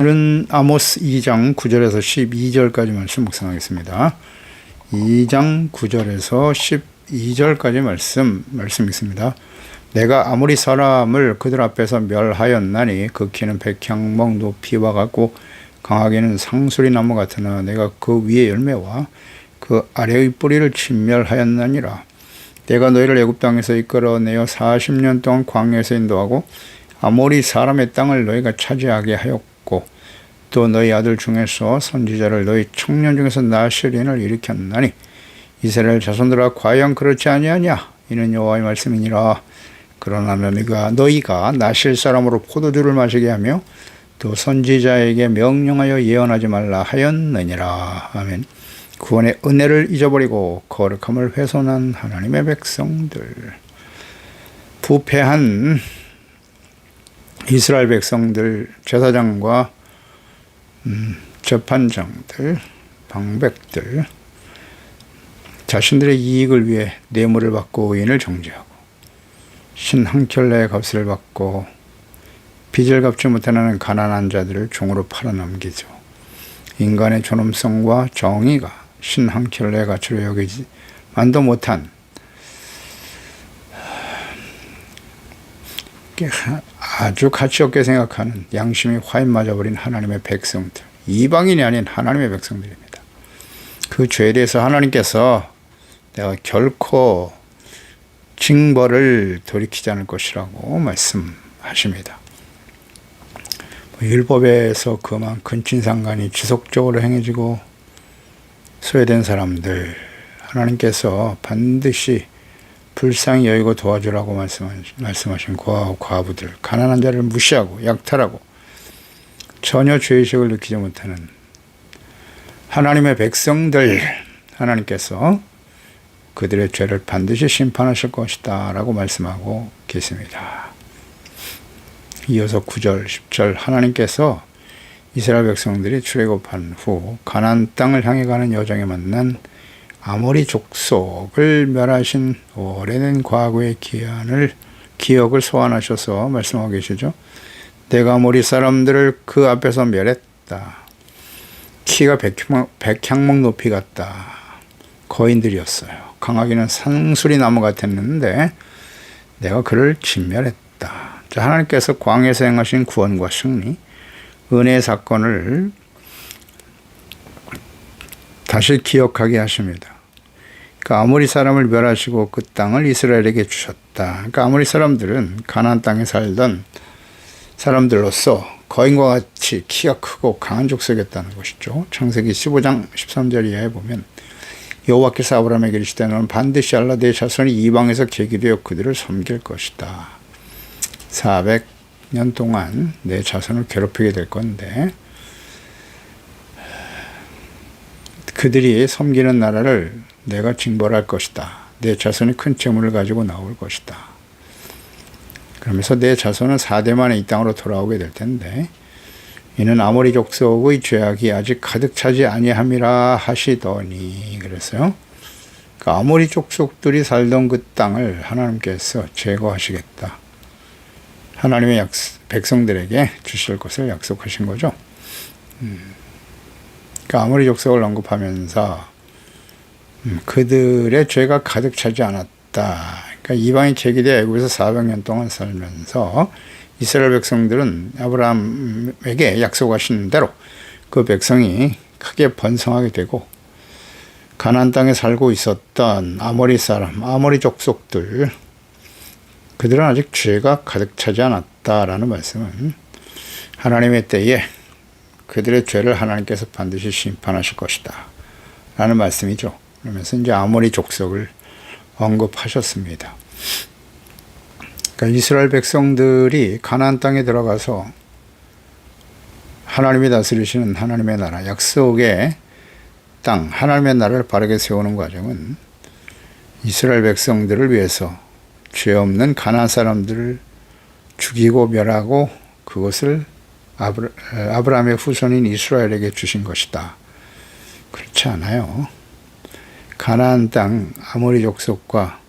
오늘은 아모스 2장 9절에서 12절까지 말씀 묵상하겠습니다. 2장 9절에서 12절까지 말씀 있습니다. 내가 아무리 사람을 그들 앞에서 멸하였나니 그 키는 백향목 높이와 같고 강하게는 상수리 나무 같으나 내가 그 위의 열매와 그 아래의 뿌리를 진멸하였나니라. 내가 너희를 애굽 땅에서 이끌어내어 40년 동안 광야에서 인도하고 아모리 사람의 땅을 너희가 차지하게 하였고 또 너희 아들 중에서 선지자를 너희 청년 중에서 나실인을 일으켰나니 이스라엘 자손들아 과연 그렇지 아니하냐? 이는 여호와의 말씀이니라. 그러나 너희가 나실 사람으로 포도주를 마시게 하며 또 선지자에게 명령하여 예언하지 말라 하였느니라. 아멘. 구원의 은혜를 잊어버리고 거룩함을 훼손한 하나님의 백성들, 부패한 이스라엘 백성들, 제사장과 재판장들, 방백들, 자신들의 이익을 위해 뇌물을 받고 의인을 정죄하고 신 한 켤레의 값을 받고 빚을 갚지 못하는 가난한 자들을 종으로 팔아넘기죠. 인간의 존엄성과 정의가 신 한 켤레의 가치로 여기지만도 못한 아주 가치 없게 생각하는 양심이 화인 맞아버린 하나님의 백성들, 이방인이 아닌 하나님의 백성들입니다. 그 죄에 대해서 하나님께서 내가 결코 징벌을 돌이키지 않을 것이라고 말씀하십니다. 율법에서 그만 근친상간이 지속적으로 행해지고 소외된 사람들, 하나님께서 반드시 불쌍히 여기고 도와주라고 말씀하신 고아와 과부들, 가난한 자를 무시하고 약탈하고 전혀 죄의식을 느끼지 못하는 하나님의 백성들, 하나님께서 그들의 죄를 반드시 심판하실 것이다 라고 말씀하고 계십니다. 이어서 9절, 10절 하나님께서 이스라엘 백성들이 출애굽한 후 가나안 땅을 향해 가는 여정에 만난 아모리 족속을 멸하신 오래된 과거의 기억을 소환하셔서 말씀하고 계시죠. 내가 아모리 사람들을 그 앞에서 멸했다. 키가 백향목 높이 같다. 거인들이었어요. 강하기는 상수리 나무 같았는데 내가 그를 진멸했다. 자, 하나님께서 광야에서 행하신 구원과 승리, 은혜의 사건을 다시 기억하게 하십니다. 그러니까 아모리 사람을 멸하시고 그 땅을 이스라엘에게 주셨다. 그러니까 아모리 사람들은 가나안 땅에 살던 사람들로서 거인과 같이 키가 크고 강한 족속이었다는 것이죠. 창세기 15장 13절 이하에 보면 여호와께서 아브라함에게 이르시되 너는 반드시 알라 내 자손이 이방에서 계기되어 그들을 섬길 것이다. 400년 동안 내 자손을 괴롭히게 될 건데 그들이 섬기는 나라를 내가 징벌할 것이다. 내 자손이 큰 재물을 가지고 나올 것이다. 그러면서 내 자손은 4대 만에 이 땅으로 돌아오게 될 텐데 이는 아모리 족속의 죄악이 아직 가득 차지 아니함이라 하시더니 그랬어요. 그러니까 아모리 족속들이 살던 그 땅을 하나님께서 제거하시겠다. 하나님의 백성들에게 주실 것을 약속하신 거죠. 그러니까 아모리 족속을 언급하면서 그들의 죄가 가득 차지 않았다. 그러니까 이방인 계기대 애굽에서 400년 동안 살면서 이스라엘 백성들은 아브라함에게 약속하신 대로 그 백성이 크게 번성하게 되고 가나안 땅에 살고 있었던 아모리 사람, 아모리 족속들, 그들은 아직 죄가 가득 차지 않았다라는 말씀은 하나님의 때에 그들의 죄를 하나님께서 반드시 심판하실 것이다 라는 말씀이죠. 그러면서 이제 아모리 족속을 언급하셨습니다. 그러니까 이스라엘 백성들이 가나안 땅에 들어가서 하나님이 다스리시는 하나님의 나라, 약속의 땅, 하나님의 나라를 바르게 세우는 과정은 이스라엘 백성들을 위해서 죄 없는 가나안 사람들을 죽이고 멸하고 그것을 아브라함의 후손인 이스라엘에게 주신 것이다. 그렇지 않아요. 가나안 땅 아모리 족속과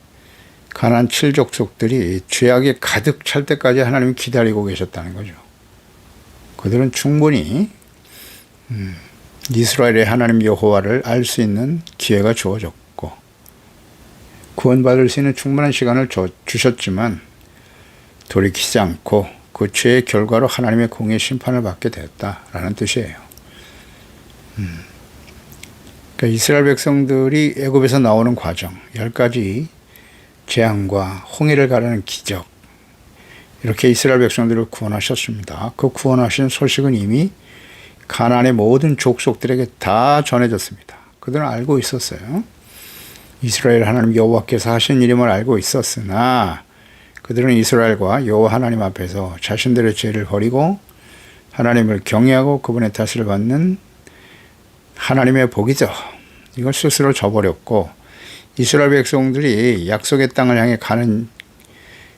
가나안 7족속들이 죄악이 가득 찰 때까지 하나님이 기다리고 계셨다는 거죠. 그들은 충분히 이스라엘의 하나님 여호와를 알 수 있는 기회가 주어졌고 구원받을 수 있는 충분한 시간을 주셨지만 돌이키지 않고 그 죄의 결과로 하나님의 공의 심판을 받게 됐다라는 뜻이에요. 그러니까 이스라엘 백성들이 애굽에서 나오는 과정, 10가지 재앙과 홍해를 가르는 기적, 이렇게 이스라엘 백성들을 구원하셨습니다. 그 구원하신 소식은 이미 가나안의 모든 족속들에게 다 전해졌습니다. 그들은 알고 있었어요. 이스라엘 하나님 여호와께서 하신 일임을 알고 있었으나 그들은 이스라엘과 여호와 하나님 앞에서 자신들의 죄를 버리고 하나님을 경외하고 그분의 다스를 받는 하나님의 복이죠. 이걸 스스로 저버렸고 이스라엘 백성들이 약속의 땅을 향해 가는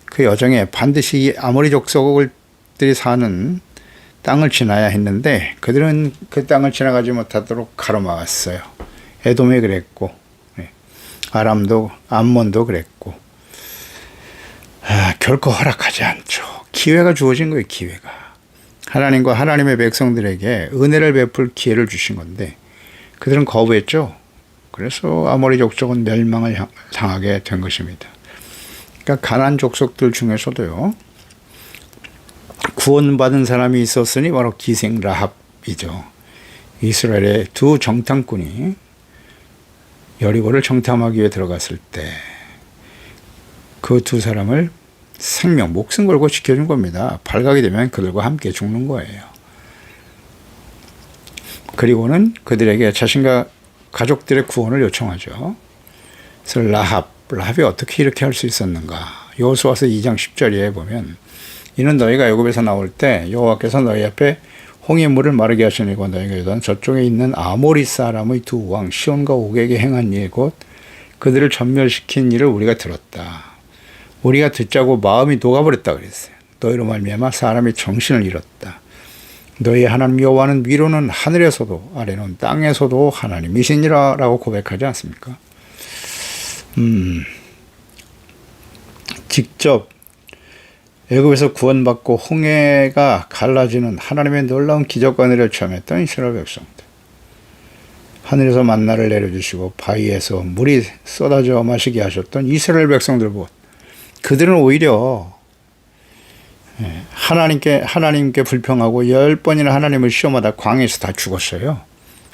그 여정에 반드시 아모리 족속들이 사는 땅을 지나야 했는데 그들은 그 땅을 지나가지 못하도록 가로막았어요. 에돔이 그랬고 아람도 암몬도 그랬고 결코 허락하지 않죠. 기회가 주어진 거예요. 기회가. 하나님과 하나님의 백성들에게 은혜를 베풀 기회를 주신 건데 그들은 거부했죠. 그래서 아모리 족속은 멸망을 당하게 된 것입니다. 그러니까 가나안 족속들 중에서도요. 구원받은 사람이 있었으니 바로 기생 라합이죠. 이스라엘의 두 정탐꾼이 여리고를 정탐하기 위해 들어갔을 때 그 두 사람을 생명, 목숨 걸고 지켜준 겁니다. 발각이 되면 그들과 함께 죽는 거예요. 그리고는 그들에게 자신과 가족들의 구원을 요청하죠. 그래서 라합이 어떻게 이렇게 할 수 있었는가? 여호수아서 2장 10절에 보면 이는 너희가 애굽에서 나올 때 여호와께서 너희 앞에 홍해 물을 마르게 하시니고 너희가 요단 저쪽에 있는 아모리 사람의 두 왕 시온과 옥에게 행한 일 곧 그들을 전멸시킨 일을 우리가 들었다. 우리가 듣자고 마음이 녹아버렸다 그랬어요. 너희로 말미암아 사람이 정신을 잃었다. 너희 하나님 여호와는 위로는 하늘에서도 아래는 땅에서도 하나님이시니라 라고 고백하지 않습니까? 직접 애굽에서 구원받고 홍해가 갈라지는 하나님의 놀라운 기적과 은혜를 체험했던 이스라엘 백성들. 하늘에서 만나를 내려주시고 바위에서 물이 쏟아져 마시게 하셨던 이스라엘 백성들 보고 그들은 오히려 하나님께 불평하고 10번이나 하나님을 시험하다 광야에서 다 죽었어요.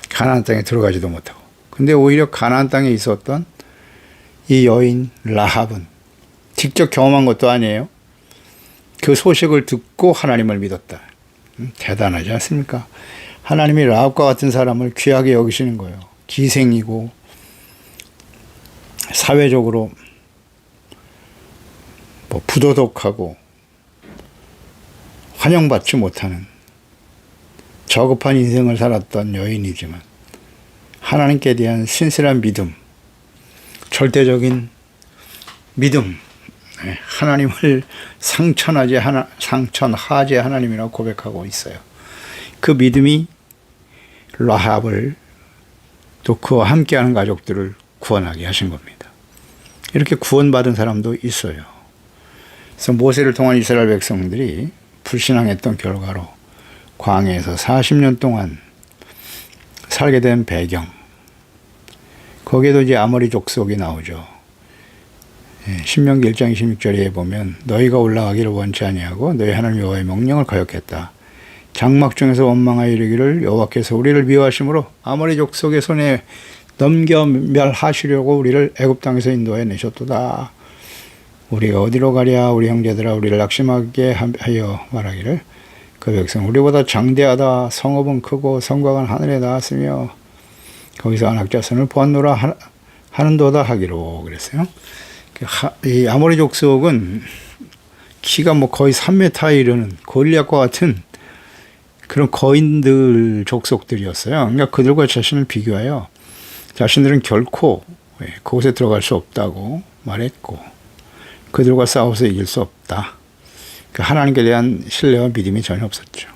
가나안 땅에 들어가지도 못하고. 근데 오히려 가나안 땅에 있었던 이 여인 라합은 직접 경험한 것도 아니에요. 그 소식을 듣고 하나님을 믿었다. 대단하지 않습니까? 하나님이 라합과 같은 사람을 귀하게 여기시는 거예요. 기생이고 사회적으로 부도덕하고 환영받지 못하는 저급한 인생을 살았던 여인이지만 하나님께 대한 신실한 믿음, 절대적인 믿음, 하나님을 상천하제 하나님이라고 고백하고 있어요. 그 믿음이 라합을 또 그와 함께하는 가족들을 구원하게 하신 겁니다. 이렇게 구원받은 사람도 있어요. 그래서 모세를 통한 이스라엘 백성들이 불신앙했던 결과로 광야에서 40년 동안 살게 된 배경, 거기에도 이제 아모리 족속이 나오죠. 신명기 1장 26절에 보면 너희가 올라가기를 원치 아니하고 너희 하나님 여호와의 명령을 거역했다. 장막 중에서 원망하여 이르기를 여호와께서 우리를 미워하심으로 아모리 족속의 손에 넘겨 멸하시려고 우리를 애굽 땅에서 인도해 내셨도다. 우리가 어디로 가랴 우리 형제들아 우리를 낙심하게 하여 말하기를 그 백성 우리보다 장대하다 성읍은 크고 성곽은 하늘에 닿았으며 거기서 안악자손을 보았노라 하는도다 하기로 그랬어요. 이 아모리 족속은 키가 거의 3m에 이르는 골리앗과 같은 그런 거인들 족속들이었어요. 그러니까 그들과 자신을 비교하여 자신들은 결코 그곳에 들어갈 수 없다고 말했고 그들과 싸워서 이길 수 없다. 하나님께 대한 신뢰와 믿음이 전혀 없었죠.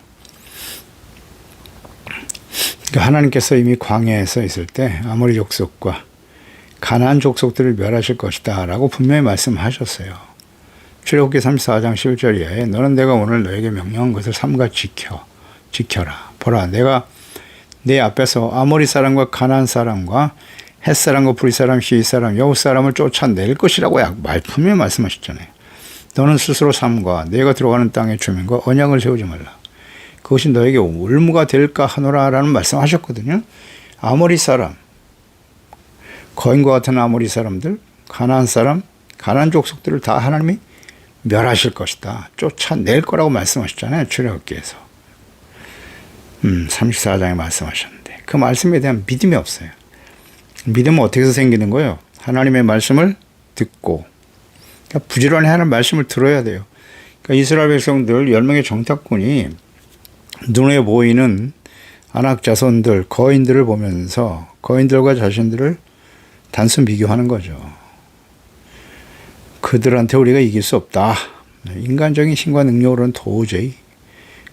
하나님께서 이미 광야에 있을 때 아모리 족속과 가나안 족속들을 멸하실 것이다 라고 분명히 말씀하셨어요. 출애굽기 34장 11절 이하에 너는 내가 오늘 너에게 명령한 것을 삼가 지켜 지켜라. 보라, 내가 내 앞에서 아모리 사람과 가나안 사람과 헷 사람과 브리 사람, 히윗 사람, 여부 사람을 쫓아낼 것이라고 말품에 말씀하셨잖아요. 너는 스스로 삶과 내가 들어가는 땅의 주민과 언약을 세우지 말라. 그것이 너에게 올무가 될까 하노라라는 말씀하셨거든요. 아모리 사람, 거인과 같은 아모리 사람들, 가나안 사람, 가나안 족속들을 다 하나님이 멸하실 것이다. 쫓아낼 거라고 말씀하셨잖아요. 출애굽기에서. 34장에 말씀하셨는데 그 말씀에 대한 믿음이 없어요. 믿음은 어떻게 해서 생기는 거예요? 하나님의 말씀을 듣고, 그러니까 부지런히 하는 말씀을 들어야 돼요. 그러니까 이스라엘 백성들 10명의 정탐꾼이 눈에 보이는 아낙 자손들, 거인들을 보면서 거인들과 자신들을 단순 비교하는 거죠. 그들한테 우리가 이길 수 없다. 인간적인 힘과 능력으로는 도저히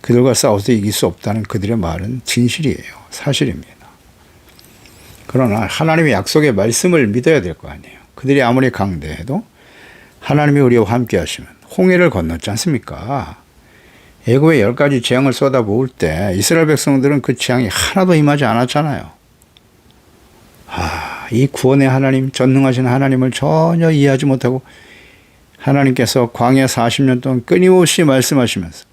그들과 싸워서 이길 수 없다는 그들의 말은 진실이에요. 사실입니다. 그러나 하나님의 약속의 말씀을 믿어야 될 거 아니에요. 그들이 아무리 강대해도 하나님이 우리와 함께 하시면 홍해를 건넜지 않습니까? 애굽의 10가지 재앙을 쏟아부을 때 이스라엘 백성들은 그 재앙이 하나도 임하지 않았잖아요. 이 구원의 하나님, 전능하신 하나님을 전혀 이해하지 못하고 하나님께서 광야 40년 동안 끊임없이 말씀하시면서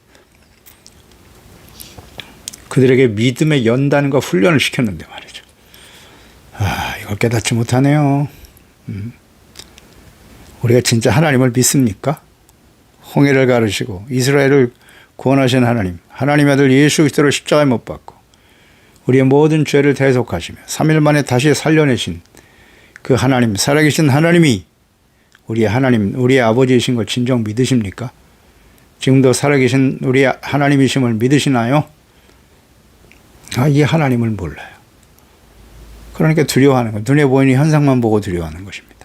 그들에게 믿음의 연단과 훈련을 시켰는데 말이죠. 이걸 깨닫지 못하네요. 우리가 진짜 하나님을 믿습니까? 홍해를 가르시고 이스라엘을 구원하신 하나님, 하나님의 아들 예수 그리스도를 십자가에 못 박고 우리의 모든 죄를 대속하시며 3일 만에 다시 살려내신 그 하나님, 살아계신 하나님이 우리의 하나님, 우리의 아버지이신 걸 진정 믿으십니까? 지금도 살아계신 우리의 하나님이심을 믿으시나요? 이 하나님을 몰라요. 그러니까 두려워하는 거, 눈에 보이는 현상만 보고 두려워하는 것입니다.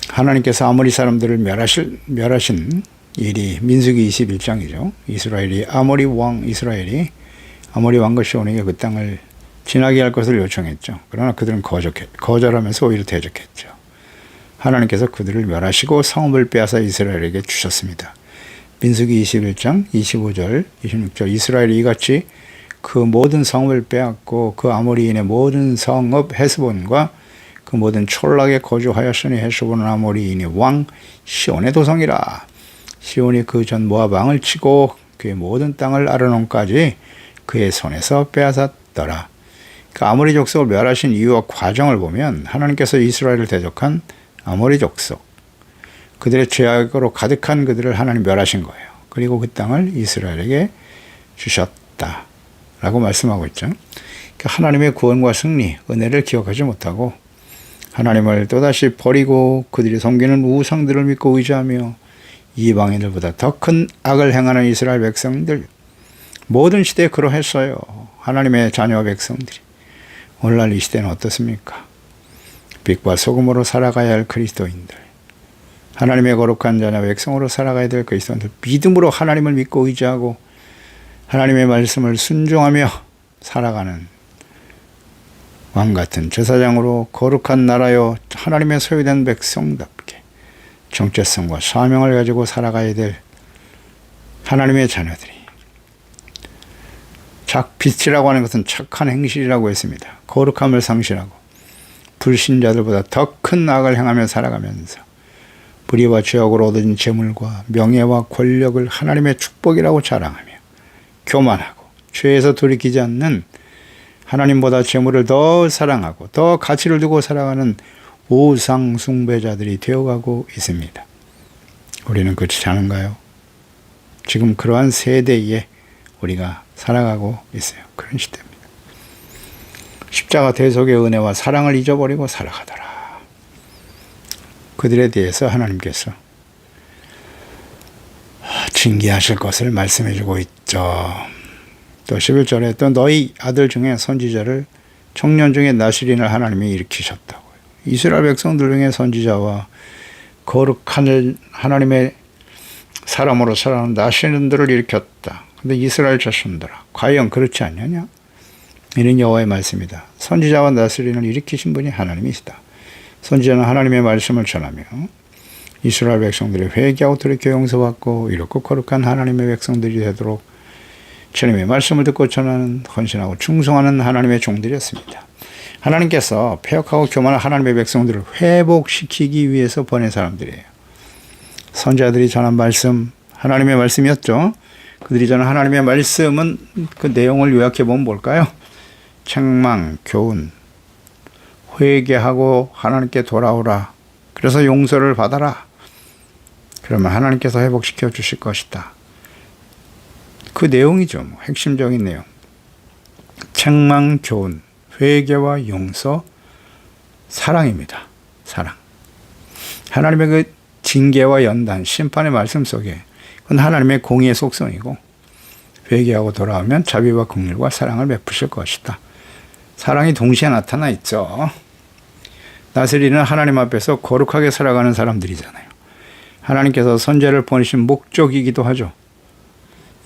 하나님께서 아모리 사람들을 멸하신 일이 민수기 21장이죠. 이스라엘이 아모리 왕과 시온에게 그 땅을 지나게 할 것을 요청했죠. 그러나 그들은 거절하면서 오히려 대적했죠. 하나님께서 그들을 멸하시고 성읍을 빼앗아 이스라엘에게 주셨습니다. 민수기 21장 25절 26절 이스라엘이 이같이 그 모든 성읍을 빼앗고 그 아모리인의 모든 성읍 헤스본과 그 모든 촌락에 거주하였으니 헤스본은 아모리인의 왕 시온의 도성이라. 시온이 그 전 모압 왕을 치고 그의 모든 땅을 아르논까지 그의 손에서 빼앗았더라. 그 아모리 족속을 멸하신 이유와 과정을 보면 하나님께서 이스라엘을 대적한 아모리 족속, 그들의 죄악으로 가득한 그들을 하나님 멸하신 거예요. 그리고 그 땅을 이스라엘에게 주셨다라고 말씀하고 있죠. 그러니까 하나님의 구원과 승리, 은혜를 기억하지 못하고 하나님을 또다시 버리고 그들이 섬기는 우상들을 믿고 의지하며 이방인들보다 더 큰 악을 행하는 이스라엘 백성들, 모든 시대에 그러했어요. 하나님의 자녀 백성들이. 오늘날 이 시대는 어떻습니까? 빛과 소금으로 살아가야 할 그리스도인들, 하나님의 거룩한 자녀 백성으로 살아가야 될 그리스도인들, 믿음으로 하나님을 믿고 의지하고 하나님의 말씀을 순종하며 살아가는 왕같은 제사장으로 거룩한 나라여 하나님의 소유된 백성답게 정체성과 사명을 가지고 살아가야 될 하나님의 자녀들이, 빛이라고 하는 것은 착한 행실이라고 했습니다. 거룩함을 상실하고 불신자들보다 더 큰 악을 행하며 살아가면서 불의와 죄악으로 얻어진 재물과 명예와 권력을 하나님의 축복이라고 자랑하며 교만하고 죄에서 돌이키지 않는, 하나님보다 재물을 더 사랑하고 더 가치를 두고 살아가는 우상 숭배자들이 되어가고 있습니다. 우리는 그렇지 않은가요? 지금 그러한 세대에 우리가 살아가고 있어요. 그런 시대입니다. 십자가 대속의 은혜와 사랑을 잊어버리고 살아가더라. 그들에 대해서 하나님께서 징계하실 것을 말씀해주고 있죠. 또 11절에 또 너희 아들 중에 선지자를 청년 중에 나시린을 하나님이 일으키셨다고요. 이스라엘 백성들 중에 선지자와 거룩한 하나님의 사람으로 살아가는 나시린들을 일으켰다. 근데 이스라엘 자손들아, 과연 그렇지 않느냐? 이는 여호와의 말씀이다. 선지자와 나시린을 일으키신 분이 하나님이시다. 선지자는 하나님의 말씀을 전하며 이스라엘 백성들이 회개하고 돌이켜 용서받고 이렇고 거룩한 하나님의 백성들이 되도록 주님의 말씀을 듣고 전하는 헌신하고 충성하는 하나님의 종들이었습니다. 하나님께서 패역하고 교만한 하나님의 백성들을 회복시키기 위해서 보낸 사람들이에요. 선지자들이 전한 말씀, 하나님의 말씀이었죠. 그들이 전한 하나님의 말씀은 그 내용을 요약해 보면 뭘까요? 책망, 교훈, 회개하고 하나님께 돌아오라. 그래서 용서를 받아라. 그러면 하나님께서 회복시켜 주실 것이다. 그 내용이죠. 뭐 핵심적인 내용. 책망, 교훈, 회개와 용서, 사랑입니다. 사랑. 하나님의 그 징계와 연단, 심판의 말씀 속에 그건 하나님의 공의의 속성이고 회개하고 돌아오면 자비와 긍휼과 사랑을 베푸실 것이다. 사랑이 동시에 나타나 있죠. 나스리는 하나님 앞에서 거룩하게 살아가는 사람들이잖아요. 하나님께서 선지자를 보내신 목적이기도 하죠.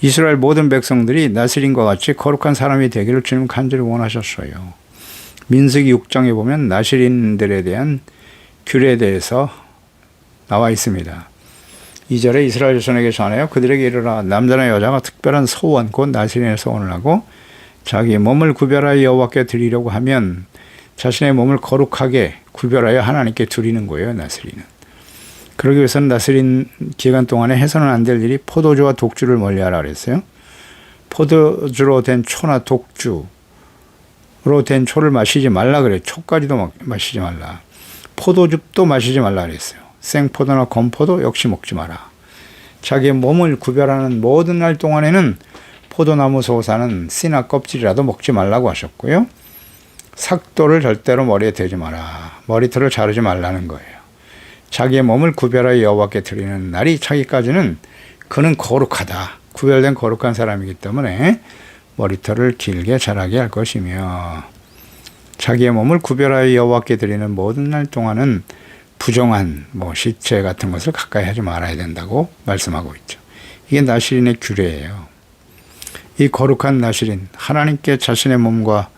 이스라엘 모든 백성들이 나스린과 같이 거룩한 사람이 되기를 주님 간절히 원하셨어요. 민수기 6장에 보면 나스린들에 대한 규례에 대해서 나와 있습니다. 2절에 이스라엘 자손에게 전하여 그들에게 이르라. 남자나 여자가 특별한 소원 곧 나스린의 소원을 하고 자기 몸을 구별하여 여호와께 드리려고 하면 자신의 몸을 거룩하게 구별하여 하나님께 드리는 거예요. 나스린은. 그러기 위해서는 나스린 기간 동안에 해서는 안 될 일이 포도주와 독주를 멀리하라 그랬어요. 포도주로 된 초나 독주로 된 초를 마시지 말라 그래요. 초까지도 마시지 말라. 포도즙도 마시지 말라 그랬어요. 생포도나 건포도 역시 먹지 마라. 자기의 몸을 구별하는 모든 날 동안에는 포도나무 소사는 씨나 껍질이라도 먹지 말라고 하셨고요. 삭도를 절대로 머리에 대지 마라. 머리털을 자르지 말라는 거예요. 자기의 몸을 구별하여 여호와께 드리는 날이 차기까지는 그는 거룩하다. 구별된 거룩한 사람이기 때문에 머리털을 길게 자라게 할 것이며 자기의 몸을 구별하여 여호와께 드리는 모든 날 동안은 부정한 시체 같은 것을 가까이 하지 말아야 된다고 말씀하고 있죠. 이게 나시린의 규례예요. 이 거룩한 나시린, 하나님께 자신의 몸과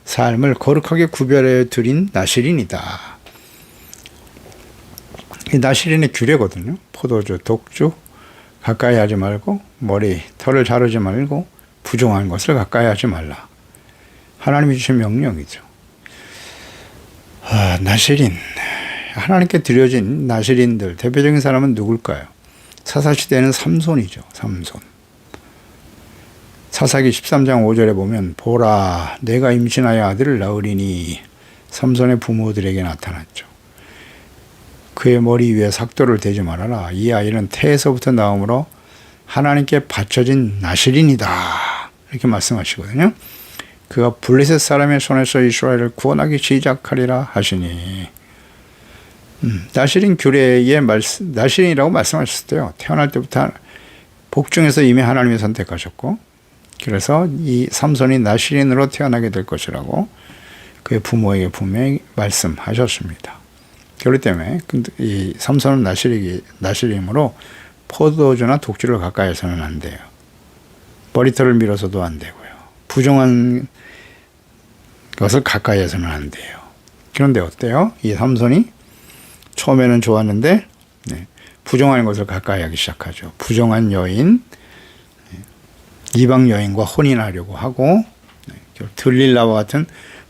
삶을 거룩하게 구별해 드린 나시린이다. 이 나시린의 규례거든요. 포도주, 독주 가까이 하지 말고 머리, 털을 자르지 말고 부정한 것을 가까이 하지 말라. 하나님이 주신 명령이죠. 나시린, 하나님께 드려진 나시린들 대표적인 사람은 누굴까요? 사사시대에는 삼손이죠. 삼손. 사사기 13장 5절에 보면 보라 내가 임신하여 아들을 낳으리니 삼손의 부모들에게 나타났죠. 그의 머리 위에 삭도를 대지 말아라. 이 아이는 태에서부터 나옴으로 하나님께 바쳐진 나시린이다. 이렇게 말씀하시거든요. 그가 블레셋 사람의 손에서 이스라엘을 구원하기 시작하리라 하시니 나시린 규례의 나시린이라고 말씀하셨어요. 태어날 때부터 복중에서 이미 하나님이 선택하셨고 그래서 이 삼손이 나시린으로 태어나게 될 것이라고 그의 부모에게 분명히 말씀하셨습니다. 그렇기 때문에 이 삼손은 나시림으로 포도주나 독주를 가까이 해서는 안 돼요. 머리털을 밀어서도 안 되고요. 부정한 것을 가까이 해서는 안 돼요. 그런데 어때요? 이 삼손이 처음에는 좋았는데 부정한 것을 가까이 하기 시작하죠. 부정한 여인, 이방 여인과 혼인하려고 하고 들릴라와 같은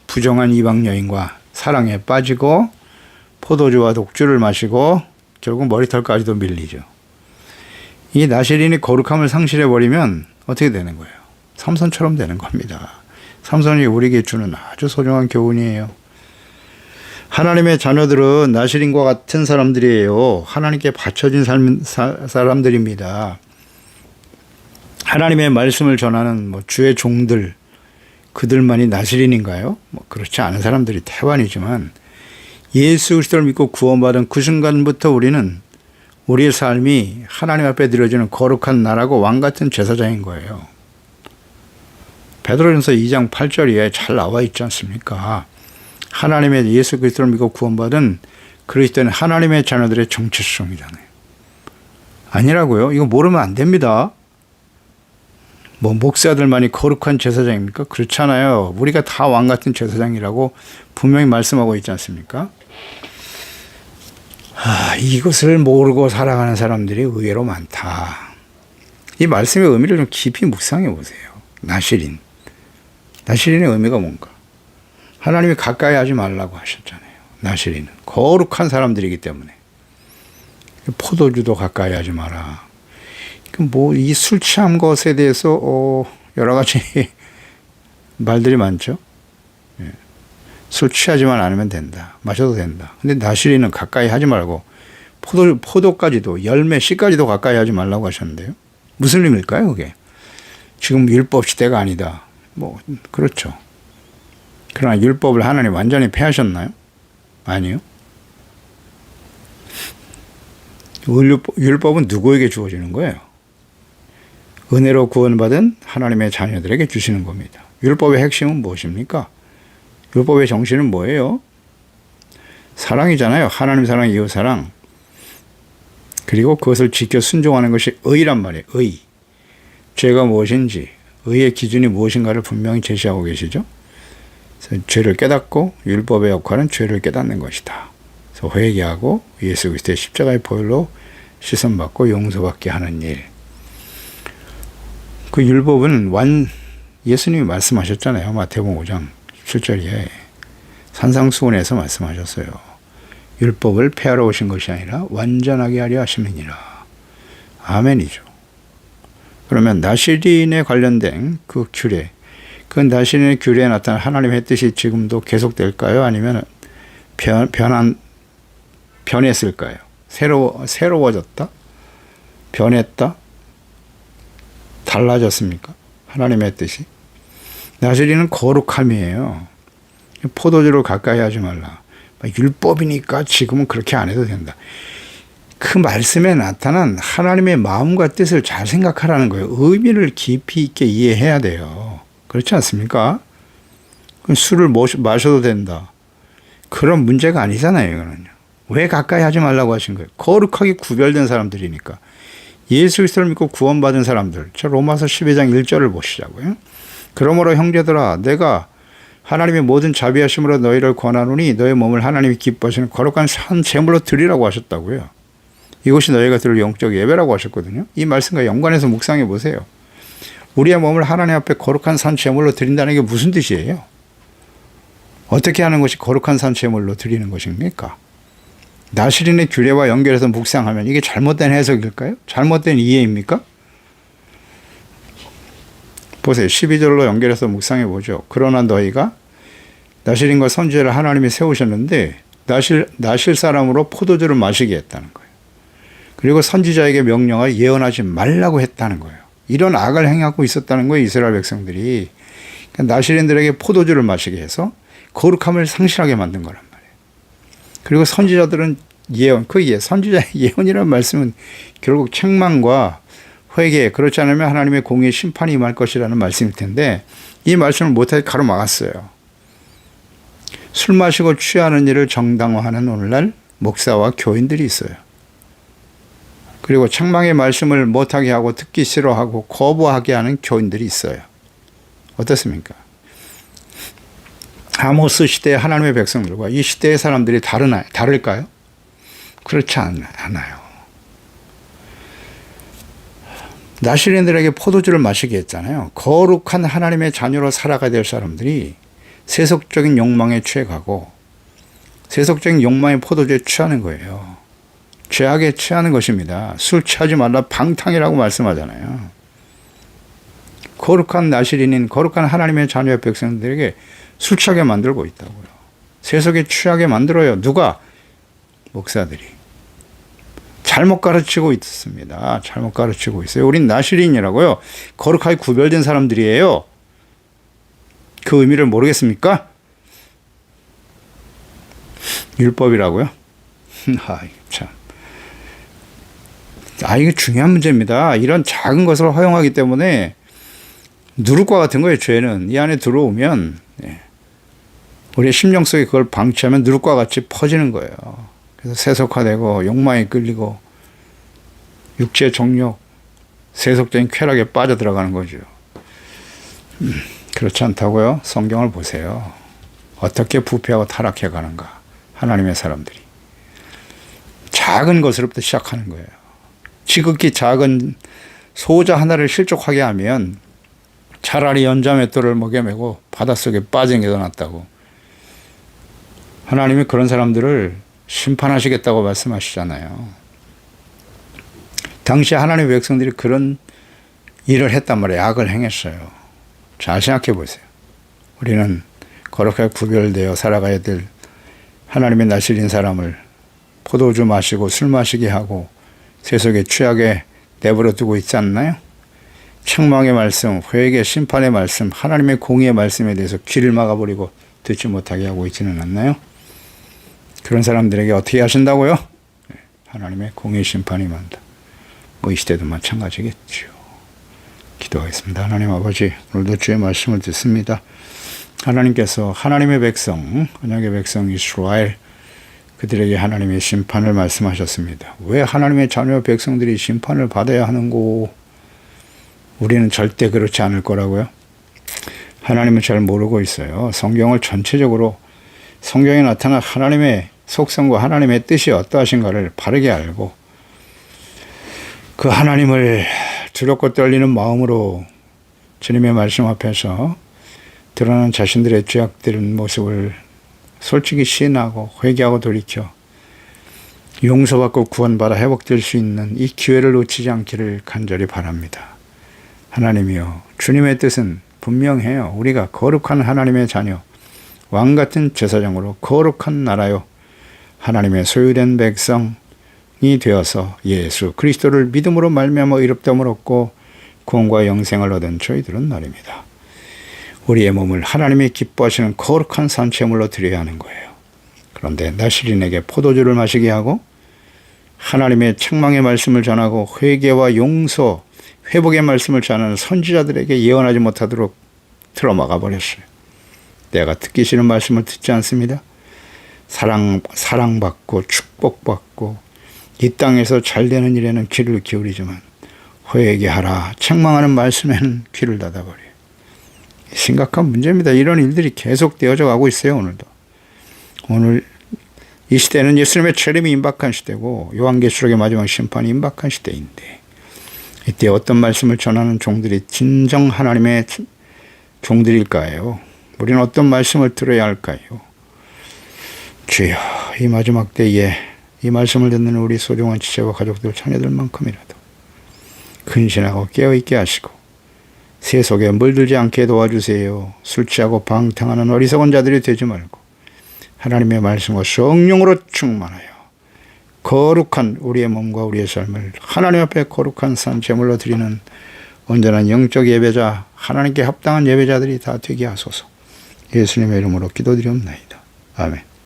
부정한 이방 여인과 사랑에 빠지고 포도주와 독주를 마시고 결국 머리털까지도 밀리죠. 이 나시린이 거룩함을 상실해버리면 어떻게 되는 거예요? 삼손처럼 되는 겁니다. 삼손이 우리에게 주는 아주 소중한 교훈이에요. 하나님의 자녀들은 나시린과 같은 사람들이에요. 하나님께 바쳐진 사람들입니다. 하나님의 말씀을 전하는 주의 종들, 그들만이 나시린인가요? 그렇지 않은 사람들이 태반이지만 예수 그리스도를 믿고 구원받은 그 순간부터 우리는 우리의 삶이 하나님 앞에 드려지는 거룩한 나라고 왕같은 제사장인 거예요. 베드로전서 2장 8절에 잘 나와 있지 않습니까? 하나님의 예수 그리스도를 믿고 구원받은 그리스도는 하나님의 자녀들의 정체성이잖아요. 아니라고요? 이거 모르면 안 됩니다. 목사들만이 거룩한 제사장입니까? 그렇잖아요. 우리가 다 왕같은 제사장이라고 분명히 말씀하고 있지 않습니까? 이것을 모르고 살아가는 사람들이 의외로 많다. 이 말씀의 의미를 좀 깊이 묵상해 보세요. 나실인. 나실인의 의미가 뭔가? 하나님이 가까이 하지 말라고 하셨잖아요. 나실인은 거룩한 사람들이기 때문에. 포도주도 가까이 하지 마라. 뭐 이 술 취한 것에 대해서 여러 가지 말들이 많죠. 술 취하지만 않으면 된다. 마셔도 된다. 근데 나실인은 가까이 하지 말고 포도까지도 열매 씨까지도 가까이 하지 말라고 하셨는데요. 무슨 의미일까요, 그게? 지금 율법 시대가 아니다. 뭐 그렇죠. 그러나 율법을 하나님 완전히 폐하셨나요? 아니요. 율법은 누구에게 주어지는 거예요? 은혜로 구원받은 하나님의 자녀들에게 주시는 겁니다. 율법의 핵심은 무엇입니까? 율법의 정신은 뭐예요? 사랑이잖아요. 하나님 사랑, 이웃 사랑. 그리고 그것을 지켜 순종하는 것이 의란 말이에요. 의. 죄가 무엇인지, 의의 기준이 무엇인가를 분명히 제시하고 계시죠. 그래서 죄를 깨닫고 율법의 역할은 죄를 깨닫는 것이다. 그래서 회개하고 예수 그리스도의 십자가의 보혈로 씻음받고 용서받게 하는 일. 그 율법은 예수님이 말씀하셨잖아요. 마태복음 5장 7절에 산상수훈에서 말씀하셨어요. 율법을 폐하러 오신 것이 아니라 완전하게 하려 하심이니라. 아멘이죠. 그러면 나실인에 관련된 그 규례, 그 나실인의 규례에 나타난 하나님의 뜻이 지금도 계속될까요? 아니면 변했을까요? 새로워졌다? 변했다? 달라졌습니까? 하나님의 뜻이. 나실인은 거룩함이에요. 포도주를 가까이 하지 말라. 율법이니까 지금은 그렇게 안 해도 된다. 그 말씀에 나타난 하나님의 마음과 뜻을 잘 생각하라는 거예요. 의미를 깊이 있게 이해해야 돼요. 그렇지 않습니까? 술을 마셔도 된다. 그런 문제가 아니잖아요. 이거는요. 왜 가까이 하지 말라고 하신 거예요? 거룩하게 구별된 사람들이니까. 예수 그리스도를 믿고 구원받은 사람들. 저 로마서 12장 1절을 보시자고요. 그러므로 형제들아, 내가 하나님의 모든 자비하심으로 너희를 권하노니 너희 몸을 하나님이 기뻐하시는 거룩한 산 제물로 드리라고 하셨다고요. 이것이 너희가 드릴 영적 예배라고 하셨거든요. 이 말씀과 연관해서 묵상해 보세요. 우리의 몸을 하나님 앞에 거룩한 산 제물로 드린다는 게 무슨 뜻이에요? 어떻게 하는 것이 거룩한 산 제물로 드리는 것입니까? 나실인의 규례와 연결해서 묵상하면 이게 잘못된 해석일까요? 잘못된 이해입니까? 보세요. 12절로 연결해서 묵상해 보죠. 그러나 너희가 나실인과 선지자를 하나님이 세우셨는데 나실 사람으로 포도주를 마시게 했다는 거예요. 그리고 선지자에게 명령하여 예언하지 말라고 했다는 거예요. 이런 악을 행하고 있었다는 거예요. 이스라엘 백성들이. 그러니까 나실인들에게 포도주를 마시게 해서 거룩함을 상실하게 만든 거란 말이에요. 그리고 선지자들은 예언, 선지자의 예언이라는 말씀은 결국 책망과 회개, 그렇지 않으면 하나님의 공의 심판이 임할 것이라는 말씀일 텐데 이 말씀을 못하게 가로막았어요. 술 마시고 취하는 일을 정당화하는 오늘날 목사와 교인들이 있어요. 그리고 책망의 말씀을 못하게 하고 듣기 싫어하고 거부하게 하는 교인들이 있어요. 어떻습니까? 아모스 시대의 하나님의 백성들과 이 시대의 사람들이 다를까요? 그렇지 않아요. 나실인들에게 포도주를 마시게 했잖아요. 거룩한 하나님의 자녀로 살아가야 될 사람들이 세속적인 욕망에 취해가고 세속적인 욕망의 포도주에 취하는 거예요. 죄악에 취하는 것입니다. 술 취하지 말라 방탕이라고 말씀하잖아요. 거룩한 나실인인 거룩한 하나님의 자녀의 백성들에게 술 취하게 만들고 있다고요. 세속에 취하게 만들어요. 누가? 목사들이. 잘못 가르치고 있습니다. 잘못 가르치고 있어요. 우린 나실인이라고요. 거룩하게 구별된 사람들이에요. 그 의미를 모르겠습니까? 율법이라고요? 참. 이게 중요한 문제입니다. 이런 작은 것을 허용하기 때문에 누룩과 같은 거예요. 죄는 이 안에 들어오면 우리의 심령 속에 그걸 방치하면 누룩과 같이 퍼지는 거예요. 그래서 세속화되고 욕망에 끌리고 육체의 정욕, 세속적인 쾌락에 빠져들어가는 거죠. 그렇지 않다고요? 성경을 보세요. 어떻게 부패하고 타락해 가는가? 하나님의 사람들이. 작은 것으로부터 시작하는 거예요. 지극히 작은 소자 하나를 실족하게 하면 차라리 연자맷돌을 목에 메고 바닷속에 빠지는 게 더 낫다고. 하나님이 그런 사람들을 심판하시겠다고 말씀하시잖아요. 당시 하나님의 백성들이 그런 일을 했단 말이에요. 악을 행했어요. 잘 생각해 보세요. 우리는 거룩하게 구별되어 살아가야 될 하나님의 나시린 사람을 포도주 마시고 술 마시게 하고 세속에 취하게 내버려 두고 있지 않나요? 책망의 말씀, 회개, 심판의 말씀, 하나님의 공의의 말씀에 대해서 귀를 막아버리고 듣지 못하게 하고 있지는 않나요? 그런 사람들에게 어떻게 하신다고요? 하나님의 공의 심판이 임한다. 이 시대도 마찬가지겠죠. 기도하겠습니다. 하나님 아버지, 오늘도 주의 말씀을 듣습니다. 하나님께서 하나님의 백성, 언약의 백성 이스라엘, 그들에게 하나님의 심판을 말씀하셨습니다. 왜 하나님의 자녀 백성들이 심판을 받아야 하는고? 우리는 절대 그렇지 않을 거라고요. 하나님은 잘 모르고 있어요. 성경을 전체적으로 성경에 나타난 하나님의 속성과 하나님의 뜻이 어떠하신가를 바르게 알고 그 하나님을 두렵고 떨리는 마음으로 주님의 말씀 앞에서 드러나는 자신들의 죄악된 모습을 솔직히 시인하고 회개하고 돌이켜 용서받고 구원받아 회복될 수 있는 이 기회를 놓치지 않기를 간절히 바랍니다. 하나님이여, 주님의 뜻은 분명해요. 우리가 거룩한 하나님의 자녀, 왕같은 제사장으로 거룩한 나라요, 하나님의 소유된 백성이 되어서 예수 그리스도를 믿음으로 말미암아 의롭다함을 얻고 구원과 영생을 얻은 저희들은 말입니다. 우리의 몸을 하나님이 기뻐하시는 거룩한 산채물로 드려야 하는 거예요. 그런데 나시린에게 포도주를 마시게 하고 하나님의 책망의 말씀을 전하고 회개와 용서, 회복의 말씀을 전하는 선지자들에게 예언하지 못하도록 틀어막아 버렸어요. 내가 듣기 싫은 말씀을 듣지 않습니다. 사랑받고 축복받고 이 땅에서 잘 되는 일에는 귀를 기울이지만 회개하라, 책망하는 말씀에는 귀를 닫아버려요. 심각한 문제입니다. 이런 일들이 계속 되어져 가고 있어요. 오늘도. 오늘 이 시대는 예수님의 재림이 임박한 시대고 요한계시록의 마지막 심판이 임박한 시대인데 이때 어떤 말씀을 전하는 종들이 진정 하나님의 종들일까요? 우리는 어떤 말씀을 들어야 할까요? 주여, 이 마지막 때에 이 말씀을 듣는 우리 소중한 지체와 가족들, 자녀들만큼이라도 근신하고 깨어있게 하시고 세속에 물들지 않게 도와주세요. 술 취하고 방탕하는 어리석은 자들이 되지 말고 하나님의 말씀과 성령으로 충만하여 거룩한 우리의 몸과 우리의 삶을 하나님 앞에 거룩한 산제물로 드리는 온전한 영적 예배자, 하나님께 합당한 예배자들이 다 되게 하소서. 예수님의 이름으로 기도드리옵나이다. 아멘.